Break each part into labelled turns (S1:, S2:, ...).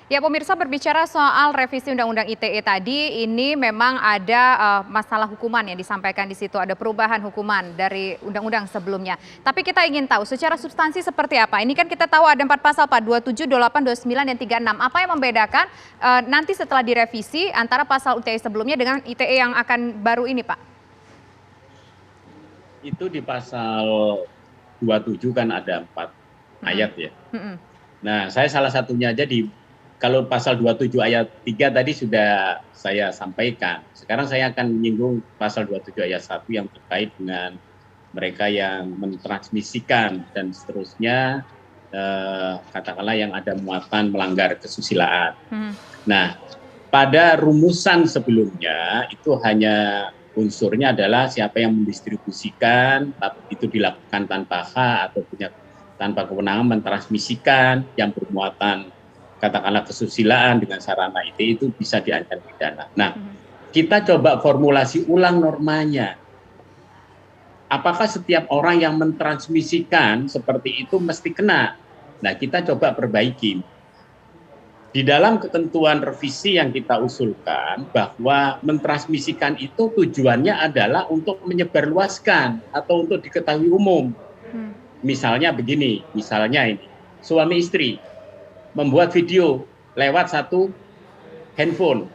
S1: Ya, pemirsa, berbicara soal revisi Undang-Undang ITE tadi, ini memang ada masalah hukuman yang disampaikan di situ, ada perubahan hukuman dari undang-undang sebelumnya. Tapi kita ingin tahu secara substansi seperti apa. Ini kan kita tahu ada 4 pasal, Pak, 27, 28, 29, dan 36. Apa yang membedakan nanti setelah direvisi antara pasal ITE sebelumnya dengan ITE yang akan baru ini, Pak?
S2: Itu di pasal 27 kan ada 4 ayat ya. Nah, saya salah satunya aja kalau pasal 27 ayat 3 tadi sudah saya sampaikan. Sekarang saya akan menyinggung pasal 27 ayat 1 yang terkait dengan mereka yang mentransmisikan dan seterusnya, katakanlah yang ada muatan melanggar kesusilaan. Nah, pada rumusan sebelumnya itu hanya unsurnya adalah siapa yang mendistribusikan, itu dilakukan tanpa hak atau tanpa kewenangan mentransmisikan yang bermuatan katakanlah kesusilaan dengan sarana itu bisa diancam pidana. Nah, kita coba formulasi ulang normanya. Apakah setiap orang yang mentransmisikan seperti itu mesti kena? Nah, kita coba perbaiki. Di dalam ketentuan revisi yang kita usulkan bahwa mentransmisikan itu tujuannya adalah untuk menyebarluaskan atau untuk diketahui umum. Misalnya begini, misalnya ini, suami istri membuat video lewat satu handphone.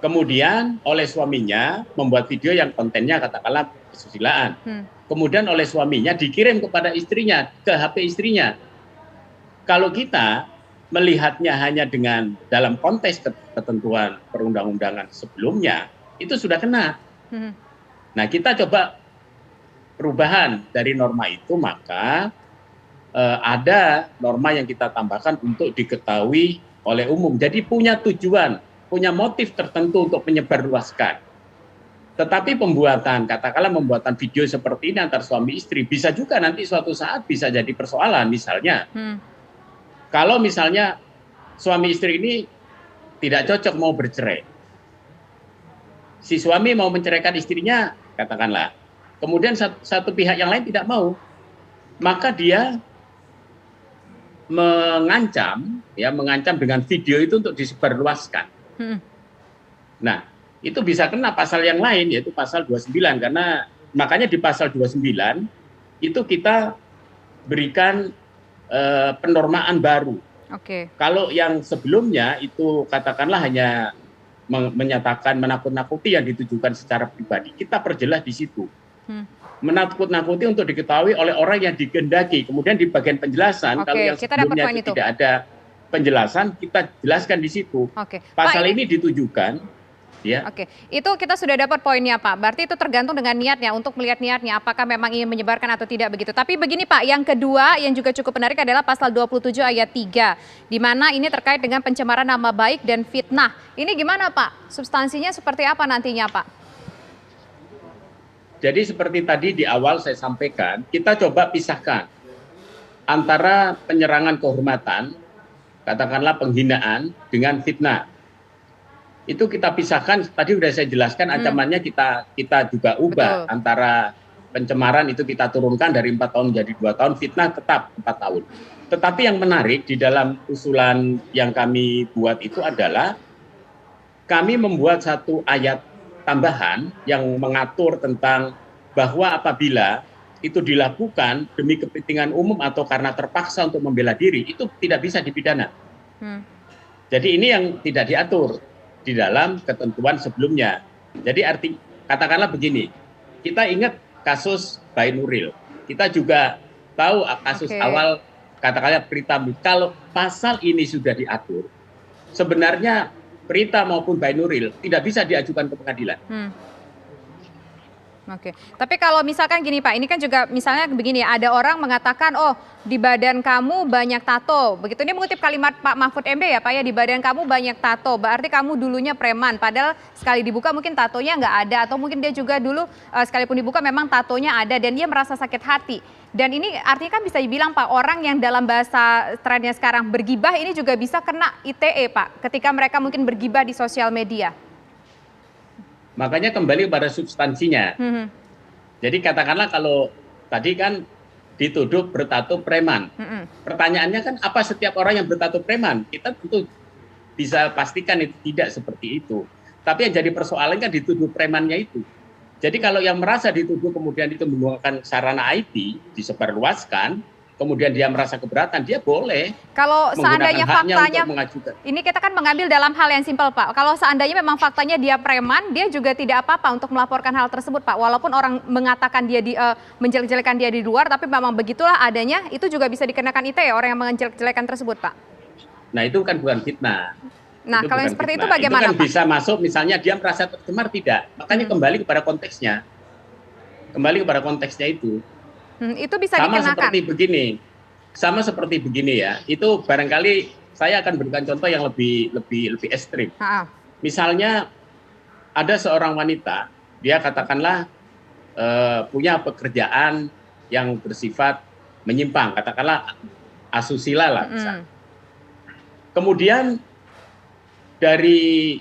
S2: Kemudian oleh suaminya membuat video yang kontennya katakanlah kesusilaan. Kemudian oleh suaminya dikirim kepada istrinya, ke HP istrinya. Kalau kita melihatnya hanya dengan dalam konteks ketentuan perundang-undangan sebelumnya, itu sudah kena. Nah, kita coba perubahan dari norma itu, maka ada norma yang kita tambahkan untuk diketahui oleh umum. Jadi punya tujuan, punya motif tertentu untuk menyebarluaskan. Tetapi katakanlah membuatan video seperti ini antar suami istri, bisa juga nanti suatu saat bisa jadi persoalan. Misalnya, kalau misalnya suami istri ini tidak cocok mau bercerai, si suami mau menceraikan istrinya, katakanlah, kemudian satu pihak yang lain tidak mau, maka dia mengancam dengan video itu untuk disebarluaskan. Nah, itu bisa kena pasal yang lain, yaitu pasal 29, karena makanya di pasal 29 itu kita berikan penormaan baru. Kalau yang sebelumnya itu katakanlah hanya menyatakan menakut-nakuti yang ditujukan secara pribadi, kita perjelas di situ. Menakut-nakuti untuk diketahui oleh orang yang digendaki. Kemudian di bagian penjelasan, kalau yang sebelumnya itu tidak ada penjelasan, kita jelaskan di situ. Pasal ini ditujukan. Ya.
S1: Itu kita sudah dapat poinnya, Pak. Berarti itu tergantung dengan niatnya, untuk melihat niatnya apakah memang ingin menyebarkan atau tidak begitu. Tapi begini, Pak, yang kedua yang juga cukup menarik adalah pasal 27 ayat 3, di mana ini terkait dengan pencemaran nama baik dan fitnah. Ini gimana, Pak? Substansinya seperti apa nantinya, Pak?
S2: Jadi seperti tadi di awal saya sampaikan, kita coba pisahkan antara penyerangan kehormatan, katakanlah penghinaan, dengan fitnah. Itu kita pisahkan, tadi sudah saya jelaskan ancamannya kita juga ubah. Antara pencemaran itu kita turunkan dari 4 tahun menjadi 2 tahun, fitnah tetap 4 tahun. Tetapi yang menarik di dalam usulan yang kami buat itu adalah kami membuat satu ayat tambahan yang mengatur tentang bahwa apabila itu dilakukan demi kepentingan umum atau karena terpaksa untuk membela diri, itu tidak bisa dipidana. Jadi ini yang tidak diatur di dalam ketentuan sebelumnya. Jadi katakanlah begini, kita ingat kasus Baik Nuril, kita juga tahu kasus awal katakanlah Prita. Kalau pasal ini sudah diatur, sebenarnya Prita maupun Baik Nuril tidak bisa diajukan ke pengadilan.
S1: Tapi kalau misalkan gini, Pak, ini kan juga misalnya begini, ada orang mengatakan, oh di badan kamu banyak tato. Begitu, ini mengutip kalimat Pak Mahfud MD ya, Pak, ya, di badan kamu banyak tato, berarti kamu dulunya preman. Padahal sekali dibuka mungkin tatonya nggak ada, atau mungkin dia juga dulu sekalipun dibuka memang tatonya ada dan dia merasa sakit hati. Dan ini artinya kan bisa dibilang, Pak, orang yang dalam bahasa trennya sekarang bergibah ini juga bisa kena ITE, Pak, ketika mereka mungkin bergibah di sosial media.
S2: Makanya kembali pada substansinya. Jadi katakanlah kalau tadi kan dituduh bertato preman. Pertanyaannya kan apa setiap orang yang bertato preman? Kita tentu bisa pastikan itu tidak seperti itu. Tapi yang jadi persoalan kan dituduh premannya itu. Jadi kalau yang merasa dituduh kemudian itu menggunakan sarana IT, disebarluaskan, kemudian dia merasa keberatan, dia boleh
S1: Kalau seandainya
S2: menggunakan haknya
S1: faktanya,
S2: untuk mengajukan.
S1: ini kita kan mengambil dalam hal yang simpel Pak. Kalau seandainya memang faktanya dia preman, dia juga tidak apa-apa untuk melaporkan hal tersebut Pak. Walaupun orang mengatakan dia menjelek-jelekan dia di luar, tapi memang begitulah adanya, itu juga bisa dikenakan ITE orang yang menjelek-jelekan tersebut Pak.
S2: Nah itu kan bukan fitnah.
S1: Nah
S2: Itu
S1: kalau yang
S2: bukan
S1: seperti itu
S2: fitnah.
S1: bagaimana
S2: Itu kan
S1: Pak?
S2: bisa masuk misalnya dia merasa tercemar tidak. Makanya kembali kepada konteksnya. Kembali kepada konteksnya itu.
S1: Itu bisa
S2: Sama
S1: dikenakan.
S2: seperti begini. Sama seperti begini ya. Itu barangkali saya akan berikan contoh yang lebih ekstrim. Misalnya ada seorang wanita, dia katakanlah punya pekerjaan yang bersifat menyimpang, katakanlah asusila lah misalnya. Kemudian dari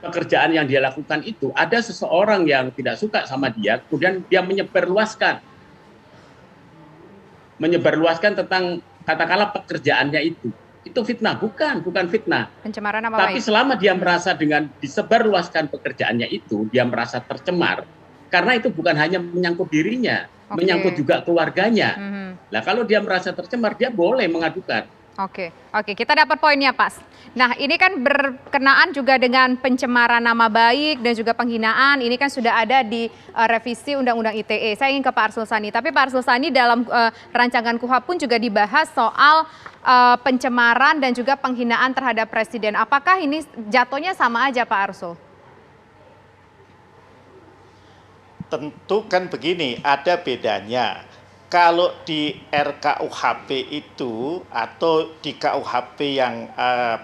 S2: pekerjaan yang dia lakukan itu, ada seseorang yang tidak suka sama dia, kemudian dia menyebarluaskan tentang katakanlah pekerjaannya itu. Itu fitnah, bukan fitnah.
S1: Pencemaran nama
S2: Tapi
S1: baik.
S2: selama dia merasa dengan disebarluaskan pekerjaannya itu, dia merasa tercemar, karena itu bukan hanya menyangkut dirinya, menyangkut juga keluarganya. Nah kalau dia merasa tercemar, dia boleh mengadukan.
S1: Oke, kita dapat poinnya Pak. Nah ini kan berkenaan juga dengan pencemaran nama baik dan juga penghinaan. Ini kan sudah ada di revisi Undang-Undang ITE. Saya ingin ke Pak Arsul Sani. Tapi Pak Arsul Sani dalam rancangan KUHP pun juga dibahas soal pencemaran dan juga penghinaan terhadap presiden. Apakah ini jatuhnya sama aja Pak Arsul?
S3: Tentu kan begini, ada bedanya. Kalau di RKUHP itu atau di KUHP yang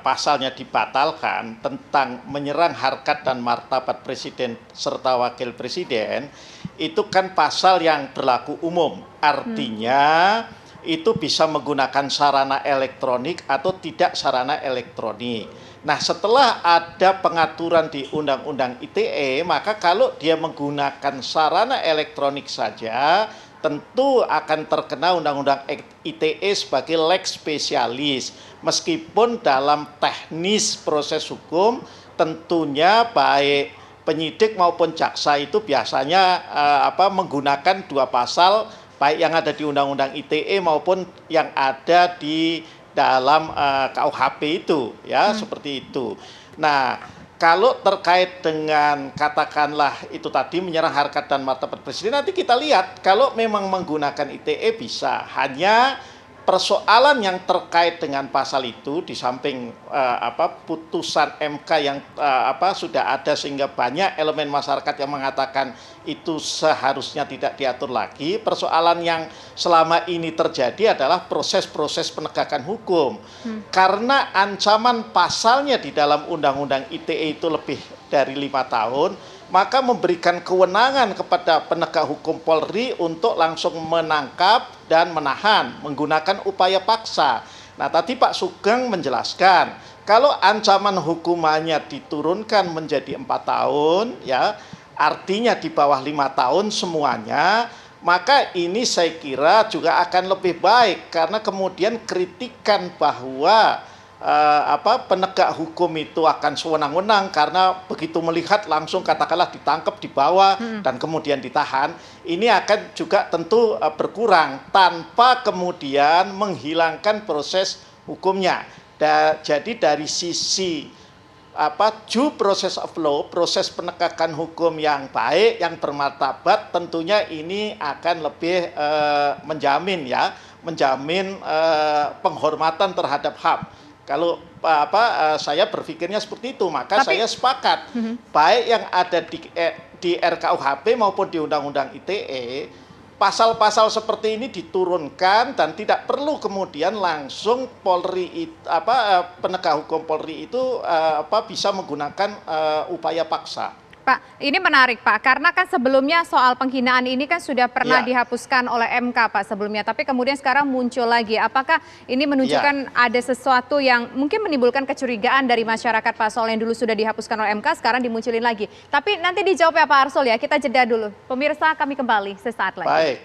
S3: pasalnya dibatalkan tentang menyerang harkat dan martabat presiden serta wakil presiden, itu kan pasal yang berlaku umum. Artinya itu bisa menggunakan sarana elektronik atau tidak sarana elektronik. Nah, setelah ada pengaturan di Undang-Undang ITE, maka kalau dia menggunakan sarana elektronik saja, tentu akan terkena Undang-Undang ITE sebagai lex spesialis. Meskipun dalam teknis proses hukum tentunya baik penyidik maupun jaksa itu biasanya menggunakan dua pasal baik yang ada di Undang-Undang ITE maupun yang ada di dalam KUHP itu ya, seperti itu. Nah, kalau terkait dengan katakanlah itu tadi menyerang harkat dan martabat presiden, nanti kita lihat kalau memang menggunakan ITE bisa. Hanya persoalan yang terkait dengan pasal itu di samping putusan MK yang sudah ada sehingga banyak elemen masyarakat yang mengatakan itu seharusnya tidak diatur lagi. Persoalan yang selama ini terjadi adalah proses-proses penegakan hukum. Karena ancaman pasalnya di dalam Undang-Undang ITE itu lebih dari 5 tahun, maka memberikan kewenangan kepada penegak hukum Polri untuk langsung menangkap dan menahan menggunakan upaya paksa. Nah, tadi Pak Sugeng menjelaskan, kalau ancaman hukumannya diturunkan menjadi 4 tahun, ya, artinya di bawah 5 tahun semuanya, maka ini saya kira juga akan lebih baik karena kemudian kritikan bahwa penegak hukum itu akan sewenang-wenang karena begitu melihat langsung katakanlah ditangkap, dibawa dan kemudian ditahan, ini akan juga tentu berkurang tanpa kemudian menghilangkan proses hukumnya. Jadi dari sisi due process of law, proses penegakan hukum yang baik, yang bermartabat, tentunya ini akan lebih menjamin penghormatan terhadap HAM. Kalau saya berpikirnya seperti itu, maka saya sepakat baik yang ada di RKUHP maupun di Undang-Undang ITE, pasal-pasal seperti ini diturunkan dan tidak perlu kemudian langsung Polri penegak hukum Polri itu bisa menggunakan upaya paksa.
S1: Pak, ini menarik Pak, karena kan sebelumnya soal penghinaan ini kan sudah pernah dihapuskan oleh MK Pak sebelumnya, tapi kemudian sekarang muncul lagi. Apakah ini menunjukkan ada sesuatu yang mungkin menimbulkan kecurigaan dari masyarakat Pak, soal yang dulu sudah dihapuskan oleh MK, sekarang dimunculin lagi. Tapi nanti dijawab ya Pak Arsul ya, kita jeda dulu. Pemirsa, kami kembali sesaat lagi.
S3: Baik.